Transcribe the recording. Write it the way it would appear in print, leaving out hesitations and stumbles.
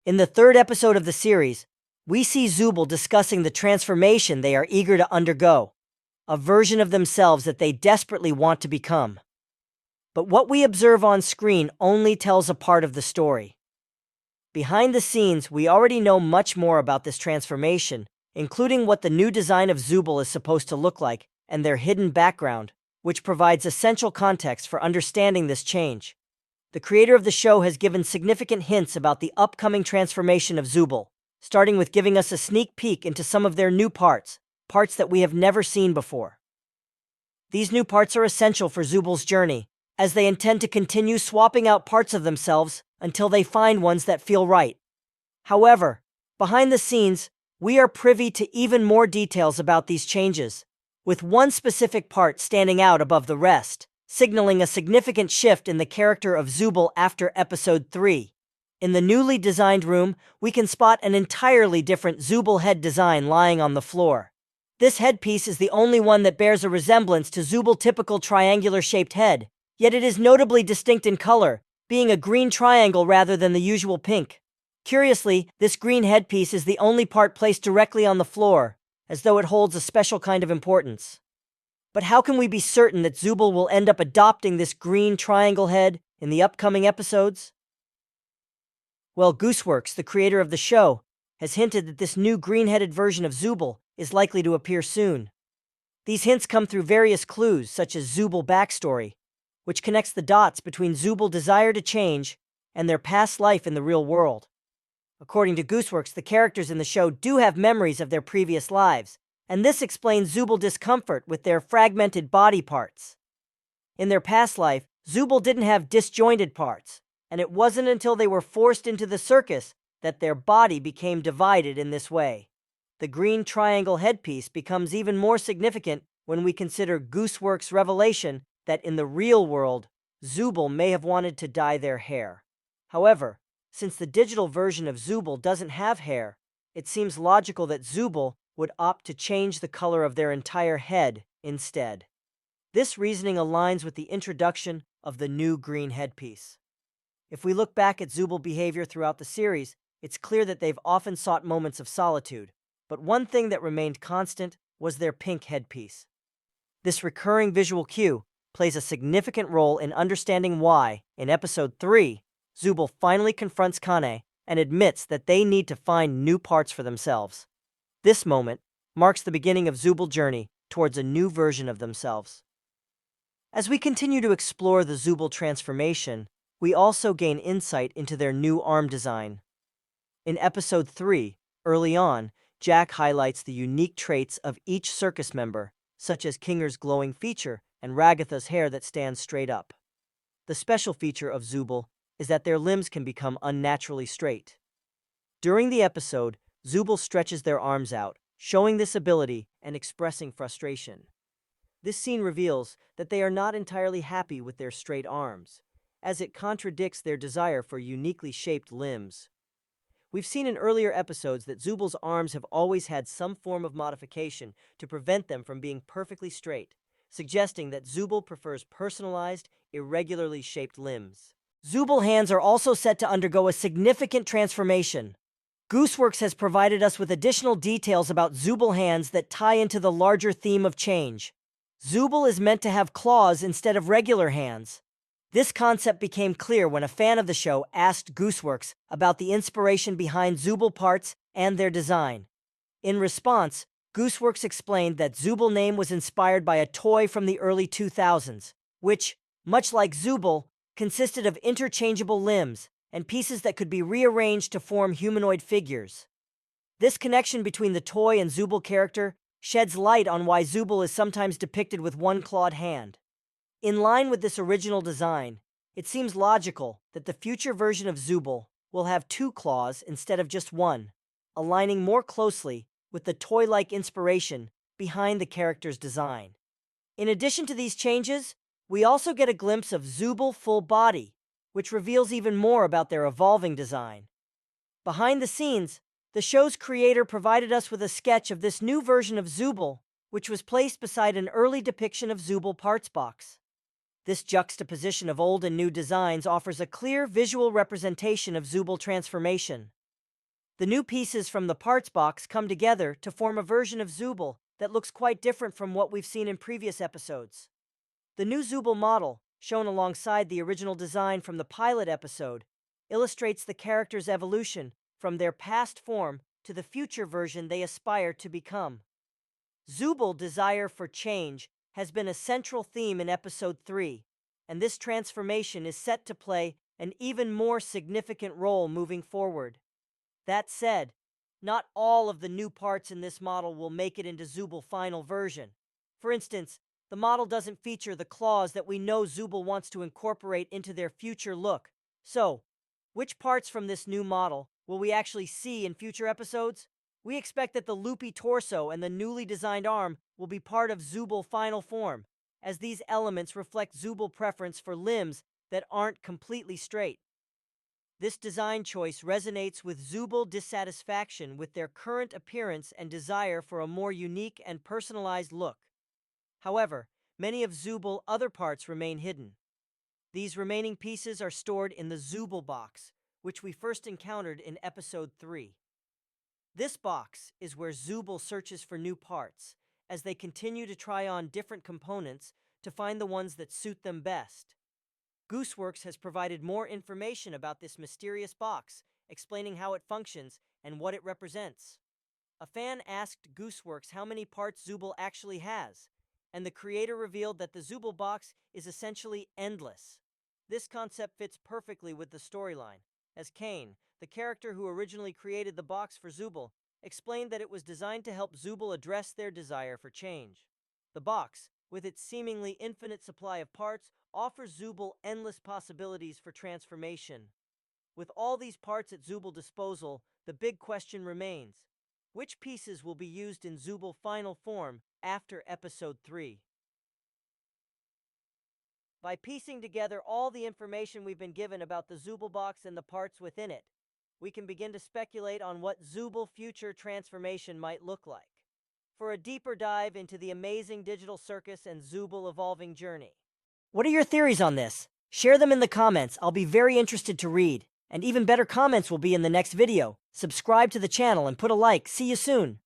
In the third episode of the series, we see Zooble discussing the transformation they are eager to undergo, a version of themselves that they desperately want to become. But what we observe on screen only tells a part of the story. Behind the scenes, we already know much more about this transformation, including what the new design of Zooble is supposed to look like and their hidden background, which provides essential context for understanding this change. The creator of the show has given significant hints about the upcoming transformation of Zooble, starting with giving us a sneak peek into some of their new parts that we have never seen before. These new parts are essential for Zooble's journey, as they intend to continue swapping out parts of themselves until they find ones that feel right. However, behind the scenes, we are privy to even more details about these changes, with one specific part standing out above the rest, signaling a significant shift in the character of Zooble after Episode 3. In the newly designed room, we can spot an entirely different Zooble head design lying on the floor. This headpiece is the only one that bears a resemblance to Zooble's typical triangular-shaped head, yet it is notably distinct in color, being a green triangle rather than the usual pink. Curiously, this green headpiece is the only part placed directly on the floor, as though it holds a special kind of importance. But how can we be certain that Zooble will end up adopting this green triangle head in the upcoming episodes? Well, Gooseworx, the creator of the show, has hinted that this new green-headed version of Zooble is likely to appear soon. These hints come through various clues, such as Zooble backstory, which connects the dots between Zooble's desire to change and their past life in the real world. According to Gooseworx, the characters in the show do have memories of their previous lives, and this explains Zooble's discomfort with their fragmented body parts. In their past life, Zooble didn't have disjointed parts, and it wasn't until they were forced into the circus that their body became divided in this way. The green triangle headpiece becomes even more significant when we consider Gooseworx's revelation that in the real world, Zooble may have wanted to dye their hair. However, since the digital version of Zooble doesn't have hair, it seems logical that Zooble would opt to change the color of their entire head instead. This reasoning aligns with the introduction of the new green headpiece. If we look back at Zooble's behavior throughout the series, it's clear that they've often sought moments of solitude, but one thing that remained constant was their pink headpiece. This recurring visual cue plays a significant role in understanding why, in Episode 3, Zooble finally confronts Kane and admits that they need to find new parts for themselves. This moment marks the beginning of Zooble's journey towards a new version of themselves. As we continue to explore the Zooble transformation, we also gain insight into their new arm design. In Episode 3, early on, Jack highlights the unique traits of each circus member, such as Kinger's glowing feature and Ragatha's hair that stands straight up. The special feature of Zooble is that their limbs can become unnaturally straight. During the episode, Zooble stretches their arms out, showing this ability and expressing frustration. This scene reveals that they are not entirely happy with their straight arms, as it contradicts their desire for uniquely shaped limbs. We've seen in earlier episodes that Zooble's arms have always had some form of modification to prevent them from being perfectly straight, suggesting that Zooble prefers personalized, irregularly shaped limbs. Zooble hands are also set to undergo a significant transformation. Gooseworx has provided us with additional details about Zooble hands that tie into the larger theme of change. Zooble is meant to have claws instead of regular hands. This concept became clear when a fan of the show asked Gooseworx about the inspiration behind Zooble parts and their design. In response, Gooseworx explained that Zooble name was inspired by a toy from the early 2000s, which, much like Zooble, consisted of interchangeable limbs and pieces that could be rearranged to form humanoid figures. This connection between the toy and Zooble character sheds light on why Zooble is sometimes depicted with one clawed hand. In line with this original design, it seems logical that the future version of Zooble will have two claws instead of just one, aligning more closely with the toy-like inspiration behind the character's design. In addition to these changes, we also get a glimpse of Zooble full body, which reveals even more about their evolving design. Behind the scenes, the show's creator provided us with a sketch of this new version of Zooble, which was placed beside an early depiction of Zooble parts box. This juxtaposition of old and new designs offers a clear visual representation of Zooble transformation. The new pieces from the parts box come together to form a version of Zooble that looks quite different from what we've seen in previous episodes. The new Zooble model, shown alongside the original design from the pilot episode, illustrates the character's evolution from their past form to the future version they aspire to become. Zooble's desire for change has been a central theme in Episode 3, and this transformation is set to play an even more significant role moving forward. That said, not all of the new parts in this model will make it into Zooble's final version. For instance, the model doesn't feature the claws that we know Zooble wants to incorporate into their future look. So, which parts from this new model will we actually see in future episodes? We expect that the loopy torso and the newly designed arm will be part of Zooble's final form, as these elements reflect Zooble's preference for limbs that aren't completely straight. This design choice resonates with Zooble's dissatisfaction with their current appearance and desire for a more unique and personalized look. However, many of Zooble's other parts remain hidden. These remaining pieces are stored in the Zooble box, which we first encountered in Episode 3. This box is where Zooble searches for new parts, as they continue to try on different components to find the ones that suit them best. Gooseworx has provided more information about this mysterious box, explaining how it functions and what it represents. A fan asked Gooseworx how many parts Zooble actually has, and the creator revealed that the Zooble box is essentially endless. This concept fits perfectly with the storyline, as Kane, the character who originally created the box for Zooble, explained that it was designed to help Zooble address their desire for change. The box, with its seemingly infinite supply of parts, offers Zooble endless possibilities for transformation. With all these parts at Zooble's disposal, the big question remains: which pieces will be used in Zooble's final form after Episode 3? By piecing together all the information we've been given about the Zooble box and the parts within it, we can begin to speculate on what Zooble's future transformation might look like. For a deeper dive into the amazing digital circus and Zooble evolving journey. What are your theories on this? Share them in the comments. I'll be very interested to read. And even better comments will be in the next video. Subscribe to the channel and put a like. See you soon.